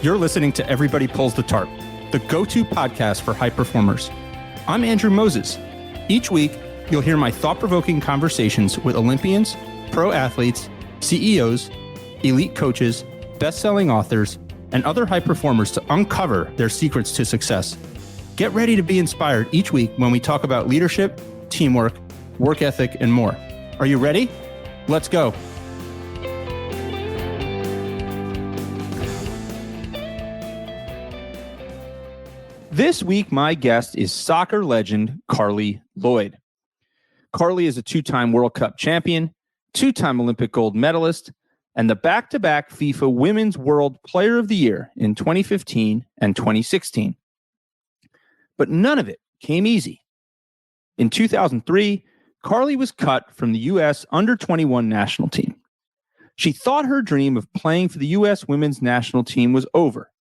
You're listening to Everybody Pulls the Tarp, the go-to podcast for high performers. I'm Andrew Moses. Each week, you'll hear my thought-provoking conversations with Olympians, pro athletes, CEOs, elite coaches, best-selling authors, and other high performers to uncover their secrets to success. Get ready to be inspired each week when we talk about leadership, teamwork, work ethic, and more. Are you ready? Let's go. This week, my guest is soccer legend Carli Lloyd. Carli is a two-time World Cup champion, two-time Olympic Gold Medalist, and the back-to-back FIFA Women's World Player of the Year in 2015 and 2016. But none of it came easy. In 2003, Carli was cut from the U.S. under-21 national team. She thought her dream of playing for the U.S. women's national team was over,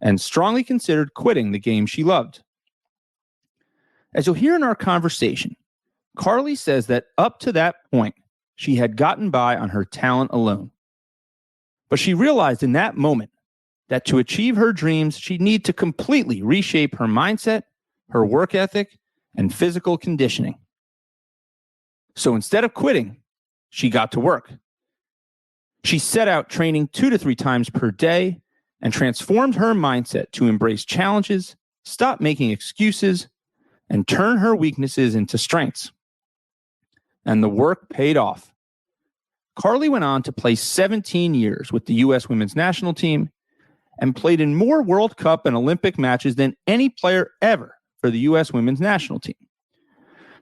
and strongly considered quitting the game she loved. As you'll hear in our conversation, Carli says that up to that point, she had gotten by on her talent alone. But she realized in that moment that to achieve her dreams, she'd need to completely reshape her mindset, her work ethic, and physical conditioning. So instead of quitting, she got to work. She set out training 2 to 3 times per day and transformed her mindset to embrace challenges, stop making excuses, and turn her weaknesses into strengths. And the work paid off. Carli went on to play 17 years with the U.S. women's national team and played in more World Cup and Olympic matches than any player ever for the U.S. women's national team.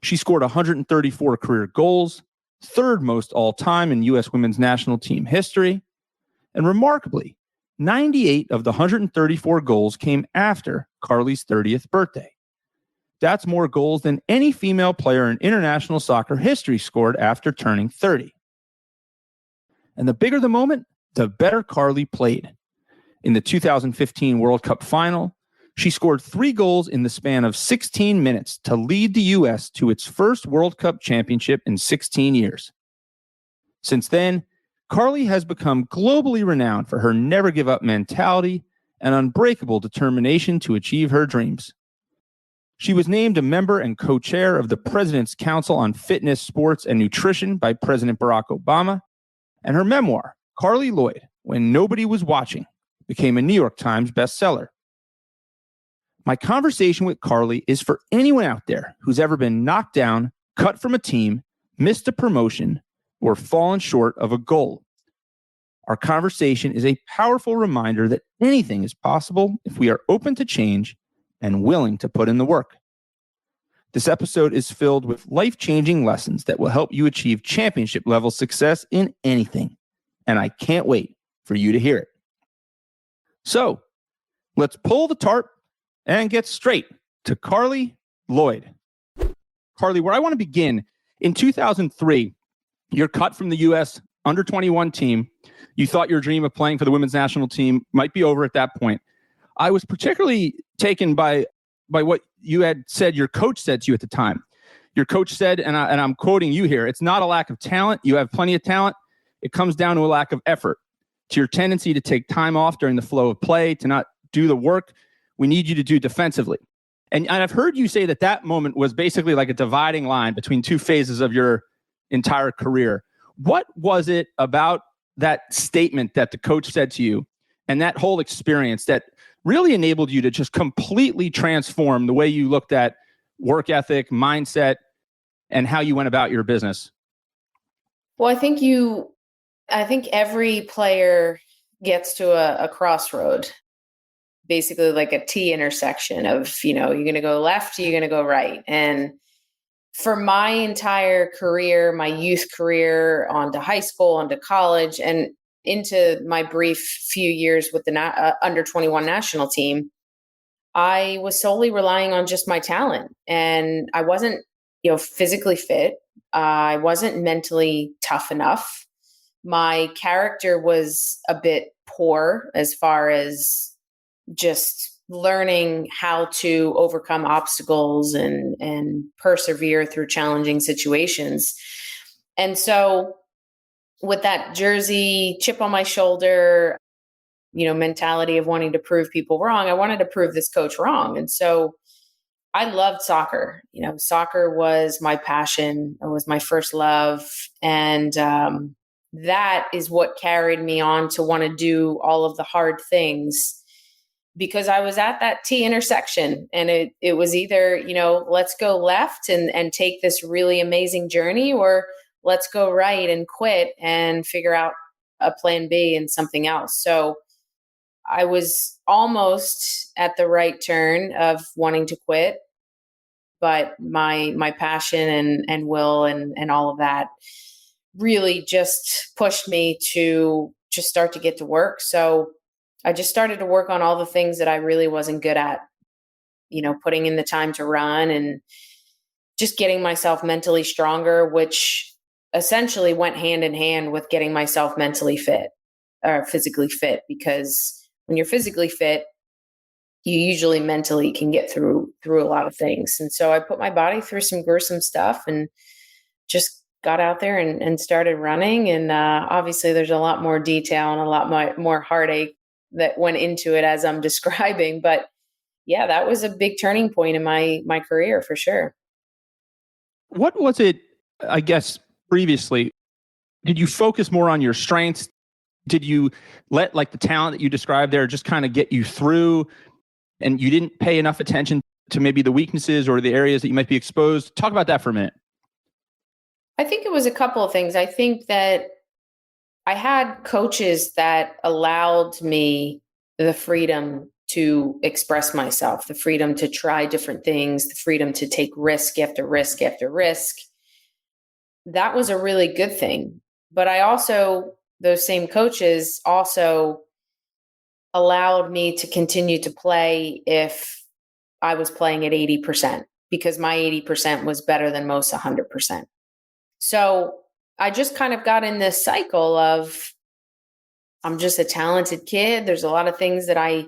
She scored 134 career goals, third most all-time in U.S. women's national team history, and remarkably, 98 of the 134 goals came after Carli's 30th birthday. That's more goals than any female player in international soccer history scored after turning 30. And the bigger the moment, the better Carli played. In the 2015 World Cup final, she scored 3 goals in the span of 16 minutes to lead the U.S. to its first World Cup championship in 16 years. Since then, Carli has become globally renowned for her never-give-up mentality and unbreakable determination to achieve her dreams. She was named a member and co-chair of the President's Council on Fitness, Sports, and Nutrition by President Barack Obama, and her memoir, Carli Lloyd, When Nobody Was Watching, became a New York Times bestseller. My conversation with Carli is for anyone out there who's ever been knocked down, cut from a team, missed a promotion, or fallen short of a goal. Our conversation is a powerful reminder that anything is possible if we are open to change and willing to put in the work. This episode is filled with life-changing lessons that will help you achieve championship-level success in anything, and I can't wait for you to hear it. So, let's pull the tarp and get straight to Carli Lloyd. Carli, where I want to begin, in 2003, you're cut from the U.S. under-21 team. You thought your dream of playing for the women's national team might be over at that point. I was particularly taken by what you had said your coach said to you at the time. Your coach said, and I'm quoting you here, "It's not a lack of talent. You have plenty of talent. It comes down to a lack of effort, to your tendency to take time off during the flow of play, to not do the work we need you to do defensively." And I've heard you say that moment was basically like a dividing line between 2 phases of your entire career. What was it about that statement that the coach said to you and that whole experience that really enabled you to just completely transform the way you looked at work ethic, mindset, and how you went about your business? Well, I think every player gets to a crossroad, basically like a T intersection of, you're going to go left, you're going to go right. And for my entire career, my youth career, onto high school, onto college, and into my brief few years with the under 21 national team, I was solely relying on just my talent. And I wasn't, physically fit. I wasn't mentally tough enough. My character was a bit poor as far as just learning how to overcome obstacles and persevere through challenging situations. And so with that jersey chip on my shoulder, mentality of wanting to prove people wrong. I wanted to prove this coach wrong. And so I loved soccer. Soccer was my passion. It was my first love. And that is what carried me on to want to do all of the hard things, because I was at that T intersection, and it was either, let's go left and take this really amazing journey, or let's go right and quit and figure out a plan B and something else. So I was almost at the right turn of wanting to quit, but my passion and will and all of that really just pushed me to just start to get to work. So I just started to work on all the things that I really wasn't good at, putting in the time to run and just getting myself mentally stronger, which essentially went hand in hand with getting myself mentally fit or physically fit, because when you're physically fit, you usually mentally can get through a lot of things. And so I put my body through some gruesome stuff and just got out there and started running. And obviously there's a lot more detail and a lot more heartache that went into it as I'm describing. But yeah, that was a big turning point in my career for sure. What was it, I guess, previously? Did you focus more on your strengths? Did you let the talent that you described there just kind of get you through, and you didn't pay enough attention to maybe the weaknesses or the areas that you might be exposed? Talk about that for a minute. I think it was a couple of things. I think that I had coaches that allowed me the freedom to express myself, the freedom to try different things, the freedom to take risk after risk after risk. That was a really good thing. But those same coaches also allowed me to continue to play if I was playing at 80%, because my 80% was better than most 100%. So I just kind of got in this cycle of, I'm just a talented kid. There's a lot of things that I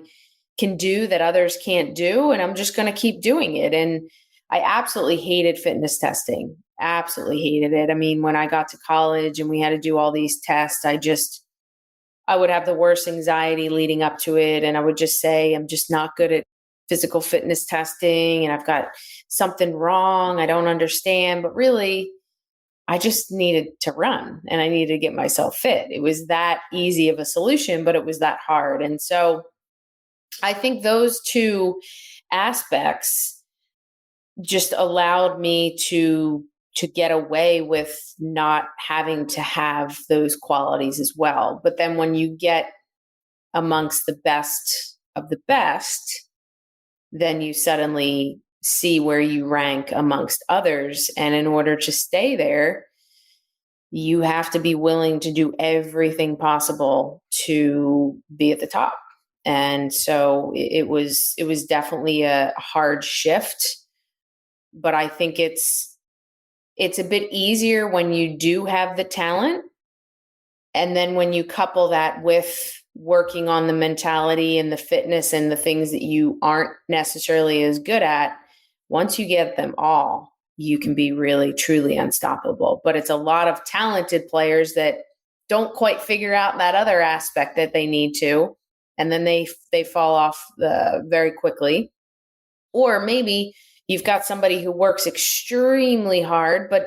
can do that others can't do, and I'm just going to keep doing it. And I absolutely hated fitness testing. Absolutely hated it. I mean, when I got to college and we had to do all these tests, I would have the worst anxiety leading up to it. And I would just say, I'm just not good at physical fitness testing, and I've got something wrong. I don't understand. But really, I just needed to run and I needed to get myself fit. It was that easy of a solution, but it was that hard. And so I think those two aspects just allowed me to get away with not having to have those qualities as well. But then when you get amongst the best of the best, then you suddenly see where you rank amongst others. And in order to stay there, you have to be willing to do everything possible to be at the top. And so it was definitely a hard shift, but I think it's a bit easier when you do have the talent. And then when you couple that with working on the mentality and the fitness and the things that you aren't necessarily as good at, once you get them all, you can be really, truly unstoppable. But it's a lot of talented players that don't quite figure out that other aspect that they need to. And then they fall off very quickly. Or maybe you've got somebody who works extremely hard, but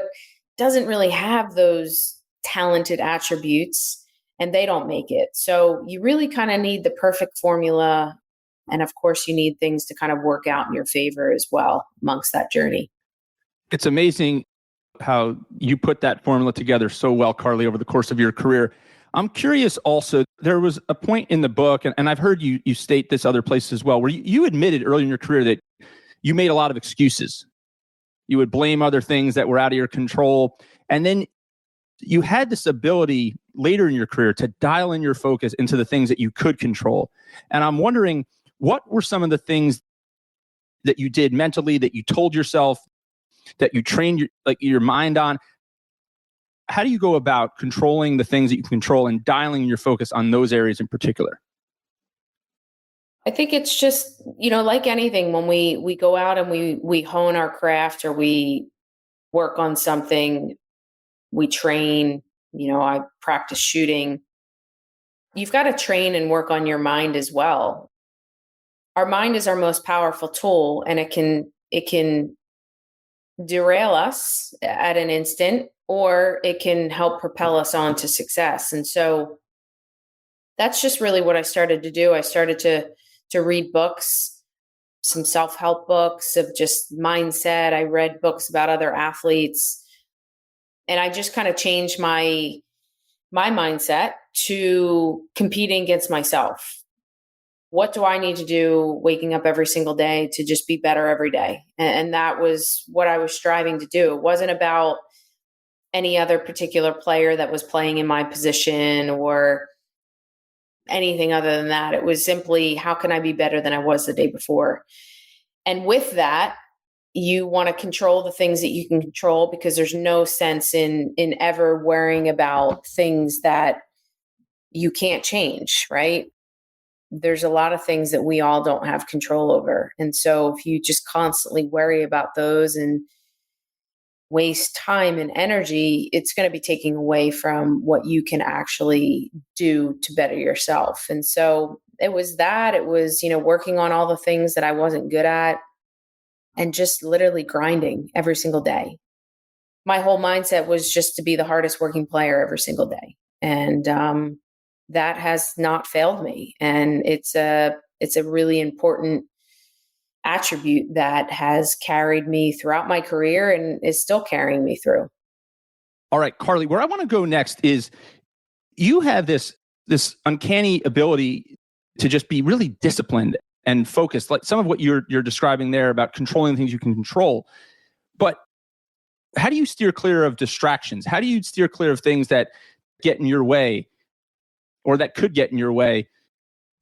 doesn't really have those talented attributes, and they don't make it. So you really kind of need the perfect formula. And of course, you need things to kind of work out in your favor as well amongst that journey. It's amazing how you put that formula together so well, Carli, over the course of your career. I'm curious also, there was a point in the book, and I've heard you state this other places as well, where you admitted early in your career that you made a lot of excuses. You would blame other things that were out of your control. And then you had this ability later in your career to dial in your focus into the things that you could control. And I'm wondering, what were some of the things that you did mentally, that you told yourself, that you trained your mind on? How do you go about controlling the things that you control and dialing your focus on those areas in particular? I think it's just, like anything, when we go out and we hone our craft or we work on something, we train, I practice shooting. you've got to train and work on your mind as well. Our mind is our most powerful tool, and it can derail us at an instant, or it can help propel us on to success. And so that's just really what I started to do. I started to read books, some self-help books of just mindset. I read books about other athletes, and I just kind of changed my mindset to competing against myself. What do I need to do waking up every single day to just be better every day? And that was what I was striving to do. It wasn't about any other particular player that was playing in my position or anything other than that. It was simply, how can I be better than I was the day before? And with that, you want to control the things that you can control, because there's no sense in ever worrying about things that you can't change, right? There's a lot of things that we all don't have control over. And so if you just constantly worry about those and waste time and energy, it's going to be taking away from what you can actually do to better yourself. And so it was, working on all the things that I wasn't good at and just literally grinding every single day. My whole mindset was just to be the hardest working player every single day. And that has not failed me. And it's a really important attribute that has carried me throughout my career and is still carrying me through. All right, Carli, where I want to go next is you have this uncanny ability to just be really disciplined and focused, like some of what you're describing there about controlling things you can control. But how do you steer clear of distractions? How do you steer clear of things that get in your way or that could get in your way?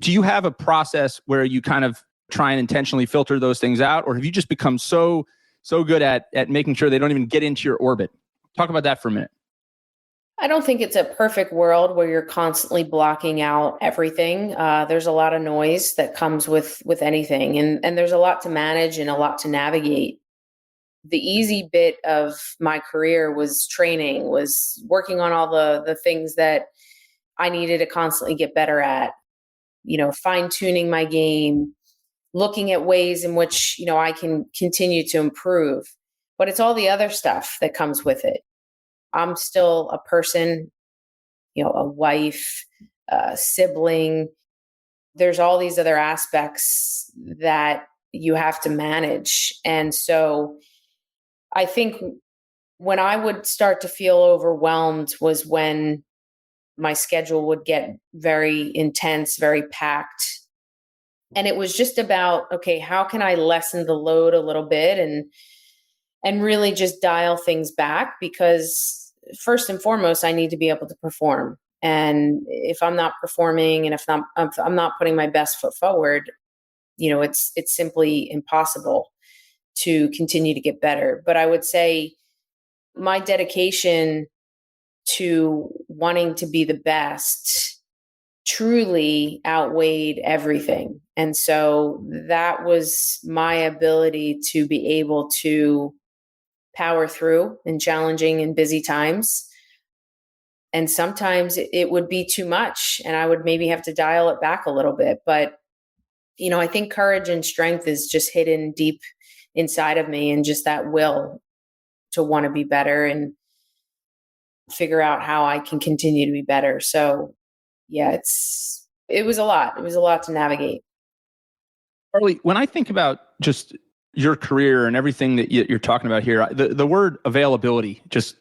Do you have a process where you kind of try and intentionally filter those things out? Or have you just become so good at making sure they don't even get into your orbit? Talk about that for a minute. I don't think it's a perfect world where you're constantly blocking out everything. There's a lot of noise that comes with anything, and there's a lot to manage and a lot to navigate. The easy bit of my career was training, was working on all the things that I needed to constantly get better at, fine tuning my game, looking at ways in which, I can continue to improve. But it's all the other stuff that comes with it. I'm still a person, a wife, a sibling. There's all these other aspects that you have to manage. And so I think when I would start to feel overwhelmed was when my schedule would get very intense, very packed. And it was just about, okay, how can I lessen the load a little bit and really just dial things back? Because first and foremost, I need to be able to perform. And if I'm not performing and if I'm not putting my best foot forward, it's simply impossible to continue to get better. But I would say my dedication to wanting to be the best truly outweighed everything. And so that was my ability to be able to power through in challenging and busy times. And sometimes it would be too much and I would maybe have to dial it back a little bit. But, I think courage and strength is just hidden deep inside of me, and just that will to want to be better and figure out how I can continue to be better. So yeah, it was a lot. It was a lot to navigate. Carli, when I think about just your career and everything that you're talking about here, the word availability just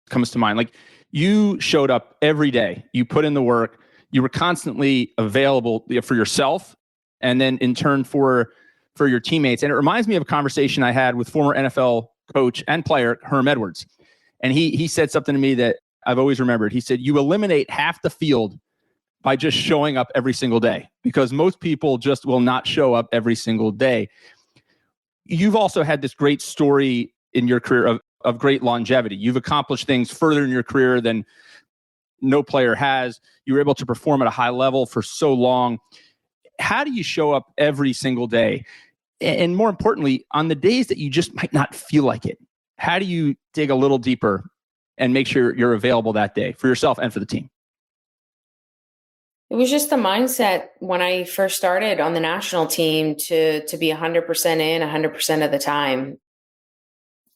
comes to mind. Like, you showed up every day, you put in the work, you were constantly available for yourself, and then in turn for your teammates. And it reminds me of a conversation I had with former NFL coach and player Herm Edwards. And he said something to me that I've always remembered. He said, you eliminate half the field by just showing up every single day, because most people just will not show up every single day. You've also had this great story in your career of great longevity. You've accomplished things further in your career than no player has. You were able to perform at a high level for so long. How do you show up every single day? And more importantly, on the days that you just might not feel like it, how do you dig a little deeper and make sure you're available that day for yourself and for the team? It was just the mindset when I first started on the national team to be 100% in 100% of the time.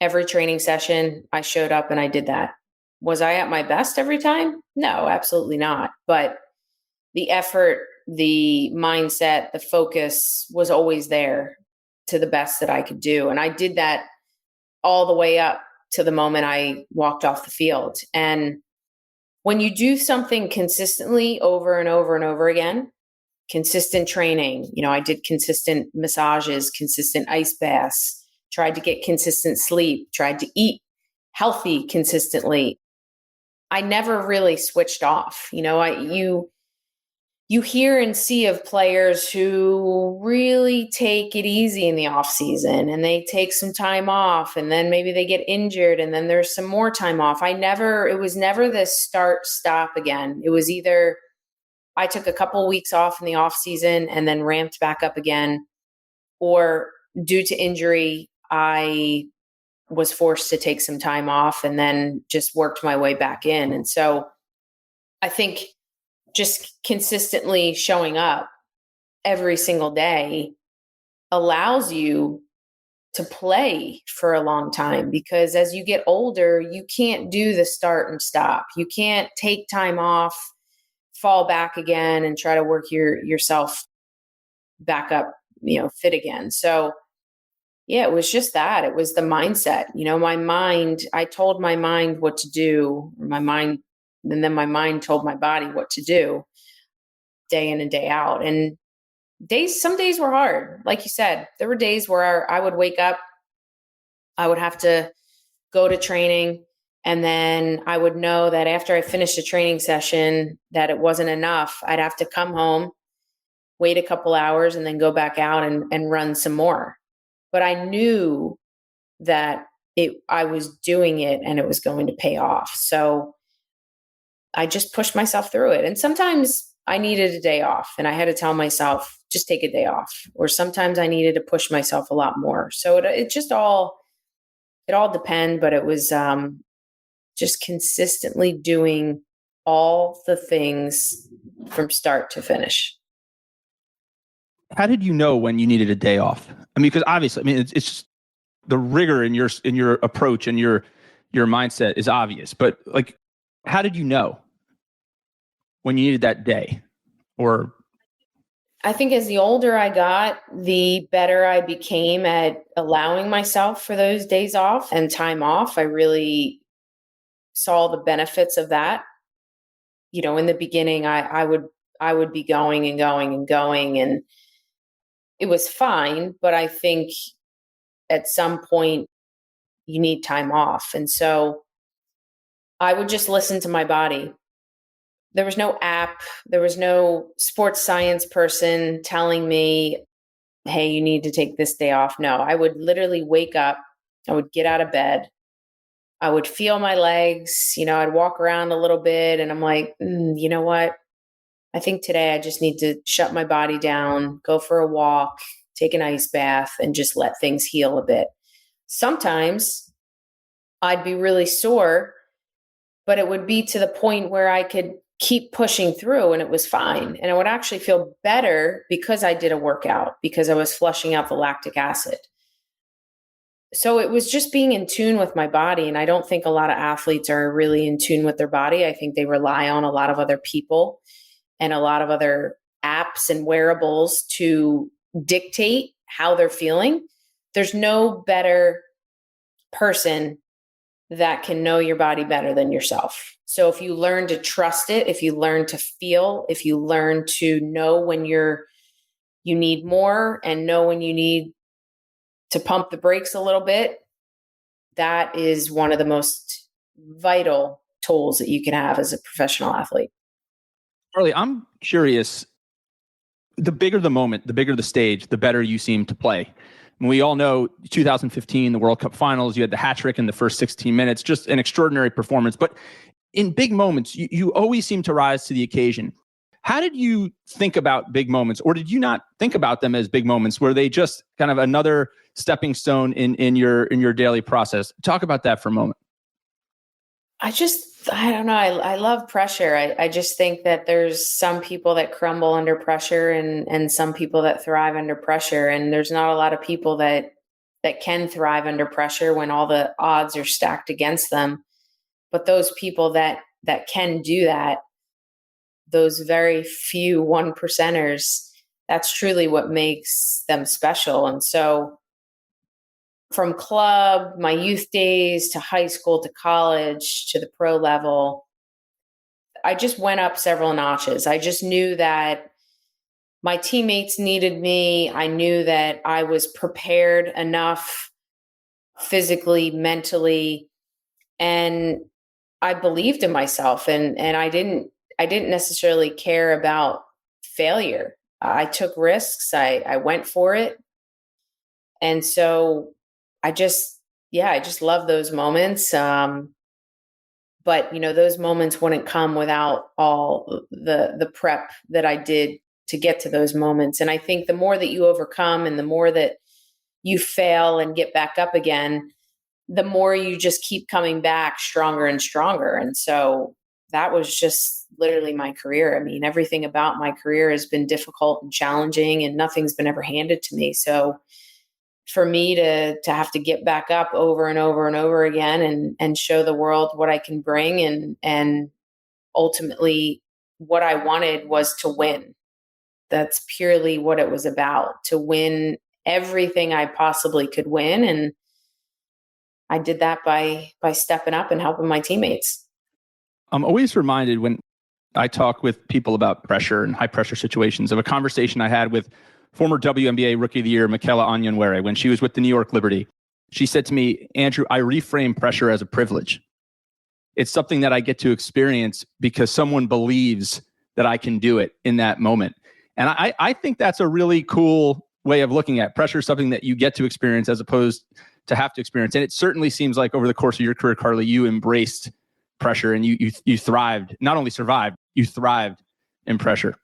Every training session, I showed up and I did that. Was I at my best every time? No, absolutely not. But the effort, the mindset, the focus was always there to the best that I could do. And I did that all the way up to the moment I walked off the field. And when you do something consistently over and over and over again, consistent training, I did consistent massages, consistent ice baths, tried to get consistent sleep, tried to eat healthy consistently. I never really switched off. You hear and see of players who really take it easy in the off season and they take some time off and then maybe they get injured and then there's some more time off. It was never this start, stop again. It was either I took a couple weeks off in the off season and then ramped back up again, or due to injury, I was forced to take some time off and then just worked my way back in. And so I think just consistently showing up every single day allows you to play for a long time, because as you get older, you can't do the start and stop. You can't take time off, fall back again and try to work yourself back up, fit again. So yeah, it was just that. It was the mindset, my mind, I told my mind what to do, and then my mind told my body what to do day in and day out. And some days were hard. Like you said, there were days where I would wake up, I would have to go to training, and then I would know that after I finished a training session that it wasn't enough. I'd have to come home, wait a couple hours, and then go back out and run some more. But I knew that I was doing it and it was going to pay off. So I just pushed myself through it. And sometimes I needed a day off and I had to tell myself, just take a day off. Or sometimes I needed to push myself a lot more. So it all depended, but it was just consistently doing all the things from start to finish. How did you know when you needed a day off? I mean, because obviously, it's just the rigor in your approach and your mindset is obvious. But like, how did you know when you needed that day? Or I think as the older I got, the better I became at allowing myself for those days off and time off. I really saw the benefits of that. In the beginning, I would be going and going and going, and it was fine. But I think at some point you need time off. And so I would just listen to my body. There was no app. There was no sports science person telling me, hey, you need to take this day off. No, I would literally wake up. I would get out of bed. I would feel my legs. I'd walk around a little bit and I'm like, you know what? I think today I just need to shut my body down, go for a walk, take an ice bath, and just let things heal a bit. Sometimes I'd be really sore, but it would be to the point where I could keep pushing through and it was fine. And I would actually feel better because I did a workout, because I was flushing out the lactic acid. So it was just being in tune with my body. And I don't think a lot of athletes are really in tune with their body. I think they rely on a lot of other people and a lot of other apps and wearables to dictate how they're feeling. There's no better person that can know your body better than yourself. So if you learn to trust it, if you learn to feel, if you learn to know when you need more and know when you need to pump the brakes a little bit, that is one of the most vital tools that you can have as a professional athlete. Carli, I'm curious, the bigger the moment, the bigger the stage, the better you seem to play. And we all know 2015, the World Cup finals, you had the hat trick in the first 16 minutes, just an extraordinary performance. But in big moments, you always seem to rise to the occasion. How did you think about big moments, or did you not think about them as big moments? Were they just kind of another stepping stone in your daily process? Talk about that for a moment. I just I don't know. I love pressure. I just think that there's some people that crumble under pressure and some people that thrive under pressure. And there's not a lot of people that can thrive under pressure when all the odds are stacked against them. But those people that can do that, those very few 1%ers, that's truly what makes them special. And so from club, my youth days, to high school, to college, to the pro level, I just went up several notches. I just knew that my teammates needed me. I knew that I was prepared enough physically, mentally, and I believed in myself, and I didn't necessarily care about failure. I took risks. I went for it. And so I just love those moments. But those moments wouldn't come without all the prep that I did to get to those moments. And I think the more that you overcome and the more that you fail and get back up again, the more you just keep coming back stronger and stronger. And so that was just literally my career. I mean, everything about my career has been difficult and challenging, and nothing's been ever handed to me. So for me to have to get back up over and over and over again and show the world what I can bring, and ultimately what I wanted was to win. That's purely what it was about, to win everything I possibly could win. And I did that by stepping up and helping my teammates. I'm always reminded when I talk with people about pressure and high pressure situations of a conversation I had with former WNBA Rookie of the Year, Michaela Onyenwere, when she was with the New York Liberty. She said to me, Andrew, I reframe pressure as a privilege. It's something that I get to experience because someone believes that I can do it in that moment. And I think that's a really cool way of looking at pressure, something that you get to experience as opposed to have to experience. And it certainly seems like over the course of your career, Carli, you embraced pressure and you thrived, not only survived, you thrived in pressure.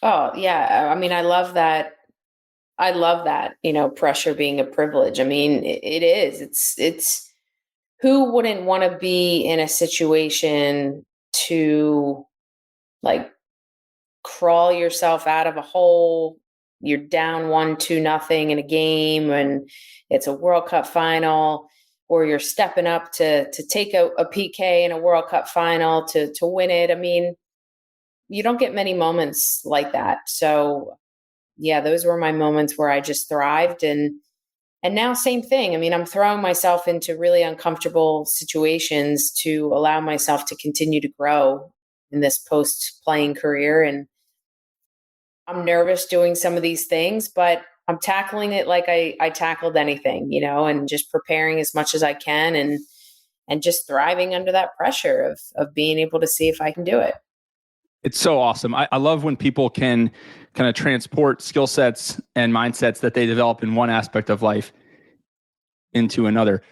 Oh, yeah. I mean, I love that. Pressure being a privilege. I mean, it is. It's who wouldn't want to be in a situation to like crawl yourself out of a hole. You're down 1-2-0 in a game, and it's a World Cup final, or you're stepping up to take a PK in a World Cup final to win it. I mean, you don't get many moments like that. So yeah, those were my moments where I just thrived. And now same thing. I mean, I'm throwing myself into really uncomfortable situations to allow myself to continue to grow in this post-playing career. And I'm nervous doing some of these things, but I'm tackling it like I tackled anything, and just preparing as much as I can, and just thriving under that pressure of being able to see if I can do it. It's so awesome. I love when people can kind of transport skill sets and mindsets that they develop in one aspect of life into another.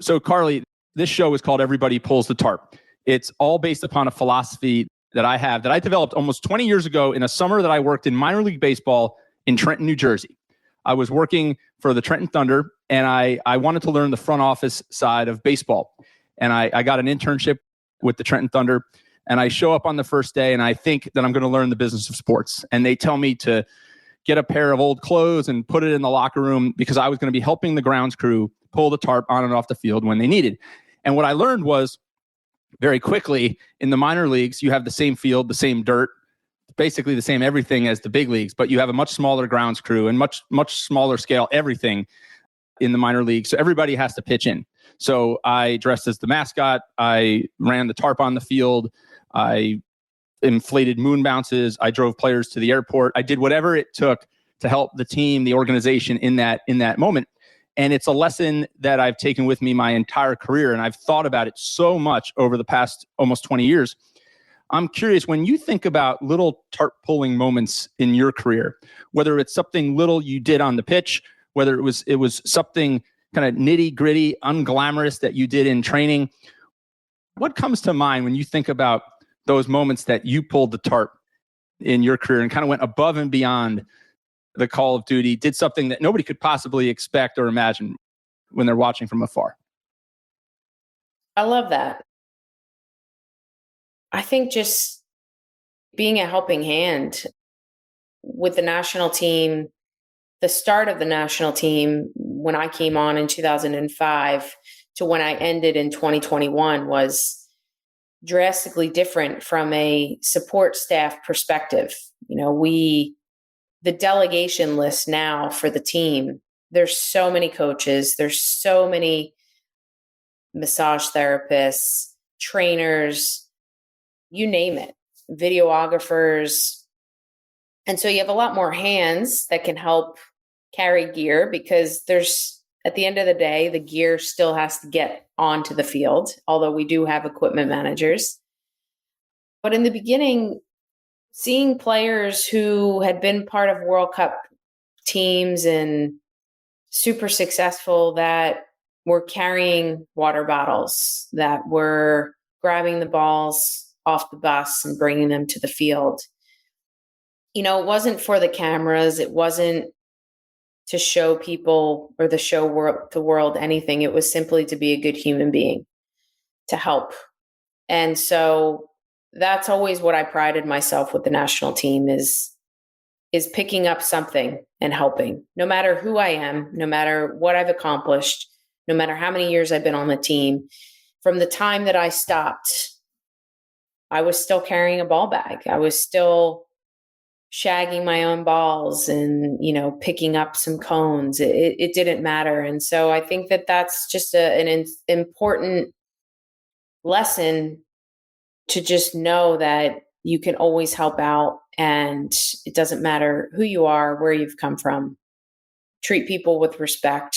So Carli, this show is called Everybody Pulls the Tarp. It's all based upon a philosophy that I have that I developed almost 20 years ago in a summer that I worked in minor league baseball in Trenton, New Jersey. I was working for the Trenton Thunder, and I wanted to learn the front office side of baseball. And I got an internship with the Trenton Thunder. And I show up on the first day and I think that I'm going to learn the business of sports. And they tell me to get a pair of old clothes and put it in the locker room because I was going to be helping the grounds crew pull the tarp on and off the field when they needed. And what I learned was very quickly in the minor leagues, you have the same field, the same dirt, basically the same everything as the big leagues, but you have a much smaller grounds crew and much smaller scale everything in the minor leagues. So everybody has to pitch in. So I dressed as the mascot. I ran the tarp on the field. I inflated moon bounces. I drove players to the airport. I did whatever it took to help the team, the organization in that moment. And it's a lesson that I've taken with me my entire career. And I've thought about it so much over the past almost 20 years. I'm curious, when you think about little tarp pulling moments in your career, whether it's something little you did on the pitch, whether it was something kind of nitty gritty, unglamorous that you did in training, what comes to mind when you think about those moments that you pulled the tarp in your career and kind of went above and beyond the call of duty, did something that nobody could possibly expect or imagine when they're watching from afar? I love that. I think just being a helping hand with the national team. The start of the national team when I came on in 2005 to when I ended in 2021 was drastically different from a support staff perspective. The delegation list now for the team, there's so many coaches, there's so many massage therapists, trainers, you name it, videographers. And so you have a lot more hands that can help carry gear, because at the end of the day, the gear still has to get onto the field, although we do have equipment managers. But in the beginning, seeing players who had been part of World Cup teams and super successful that were carrying water bottles, that were grabbing the balls off the bus and bringing them to the field. It wasn't for the cameras. It wasn't to show people or the world anything. It was simply to be a good human being, to help. And so that's always what I prided myself with the national team is picking up something and helping, no matter who I am, no matter what I've accomplished, no matter how many years I've been on the team. From the time that I stopped, I was still carrying a ball bag. I was still shagging my own balls and, picking up some cones. It didn't matter. And so I think that that's just an important lesson, to just know that you can always help out, and it doesn't matter who you are, where you've come from. Treat people with respect,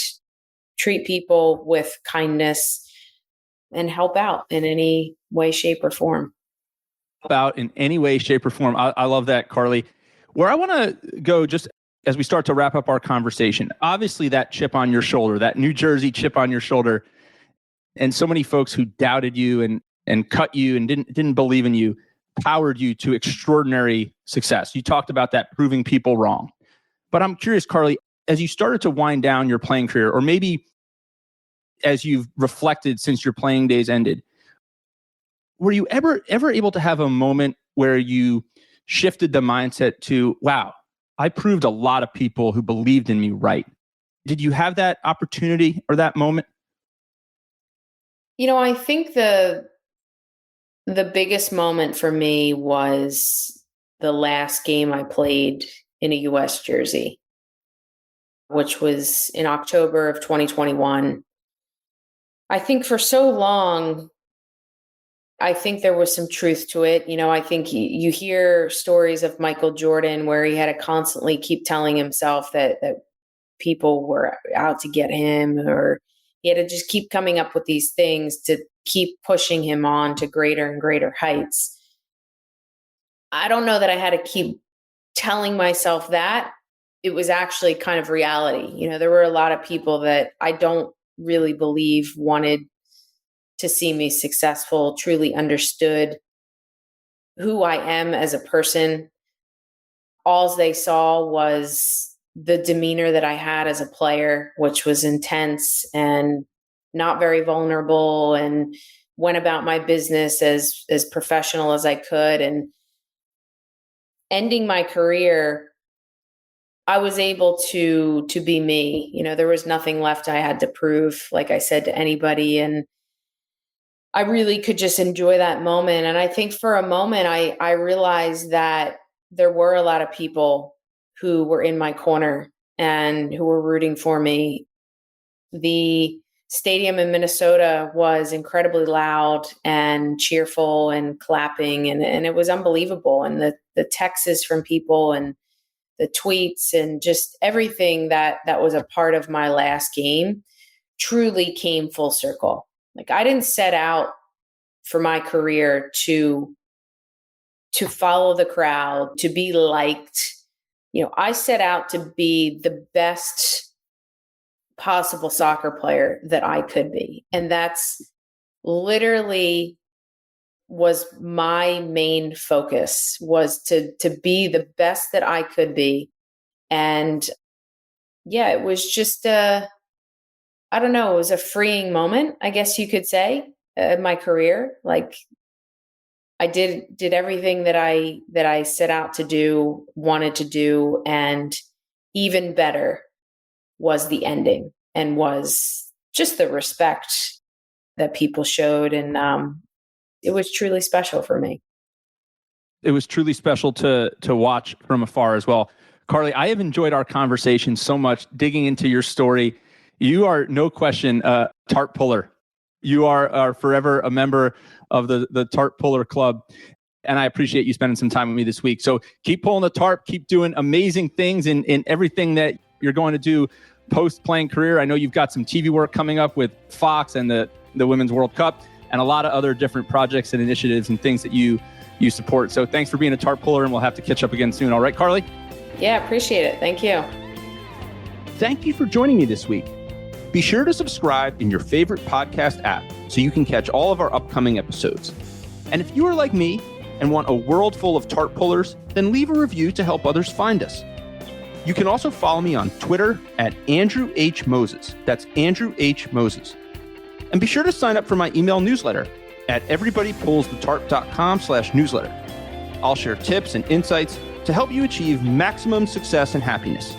treat people with kindness, and help out in any way, shape, or form. Help out in any way, shape, or form. I love that, Carli. Where I want to go, just as we start to wrap up our conversation, obviously that chip on your shoulder, that New Jersey chip on your shoulder, and so many folks who doubted you and cut you and didn't believe in you, powered you to extraordinary success. You talked about that, proving people wrong. But I'm curious, Carli, as you started to wind down your playing career, or maybe as you've reflected since your playing days ended, were you ever able to have a moment where you shifted the mindset to, wow, I proved a lot of people who believed in me right? Did you have that opportunity or that moment? I think the biggest moment for me was the last game I played in a US jersey, which was in October of 2021. I think for so long, I think there was some truth to it. I think you hear stories of Michael Jordan where he had to constantly keep telling himself that people were out to get him, or he had to just keep coming up with these things to keep pushing him on to greater and greater heights. I don't know that I had to keep telling myself that. It was actually kind of reality. There were a lot of people that I don't really believe wanted to see me successful, truly understood who I am as a person. All they saw was the demeanor that I had as a player, which was intense and not very vulnerable, and went about my business as professional as I could. And ending my career, I was able to be me. There was nothing left I had to prove, like I said, to anybody. And I really could just enjoy that moment. And I think for a moment, I realized that there were a lot of people who were in my corner and who were rooting for me. The stadium in Minnesota was incredibly loud and cheerful and clapping, and it was unbelievable. And the texts from people and the tweets and just everything that was a part of my last game truly came full circle. Like, I didn't set out for my career to follow the crowd, to be liked. I set out to be the best possible soccer player that I could be. And that's literally was my main focus, was to be the best that I could be. And yeah, it was just I don't know, it was a freeing moment, I guess you could say, in my career. Like, I did everything that I set out to do, wanted to do, and even better was the ending and was just the respect that people showed. And it was truly special for me. It was truly special to watch from afar as well. Carli, I have enjoyed our conversation so much, digging into your story. You are no question a tarp puller. You are forever a member of the tarp puller club. And I appreciate you spending some time with me this week. So keep pulling the tarp, keep doing amazing things in everything that you're going to do post-playing career. I know you've got some TV work coming up with Fox and the Women's World Cup and a lot of other different projects and initiatives and things that you support. So thanks for being a tarp puller, and we'll have to catch up again soon. All right, Carli? Yeah, appreciate it. Thank you. Thank you for joining me this week. Be sure to subscribe in your favorite podcast app so you can catch all of our upcoming episodes. And if you are like me and want a world full of tarp pullers, then leave a review to help others find us. You can also follow me on Twitter at Andrew H. Moses. That's Andrew H. Moses. And be sure to sign up for my email newsletter at everybodypullsthetarp.com/newsletter. I'll share tips and insights to help you achieve maximum success and happiness.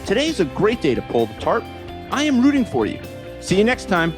Today is a great day to pull the tarp. I am rooting for you. See you next time.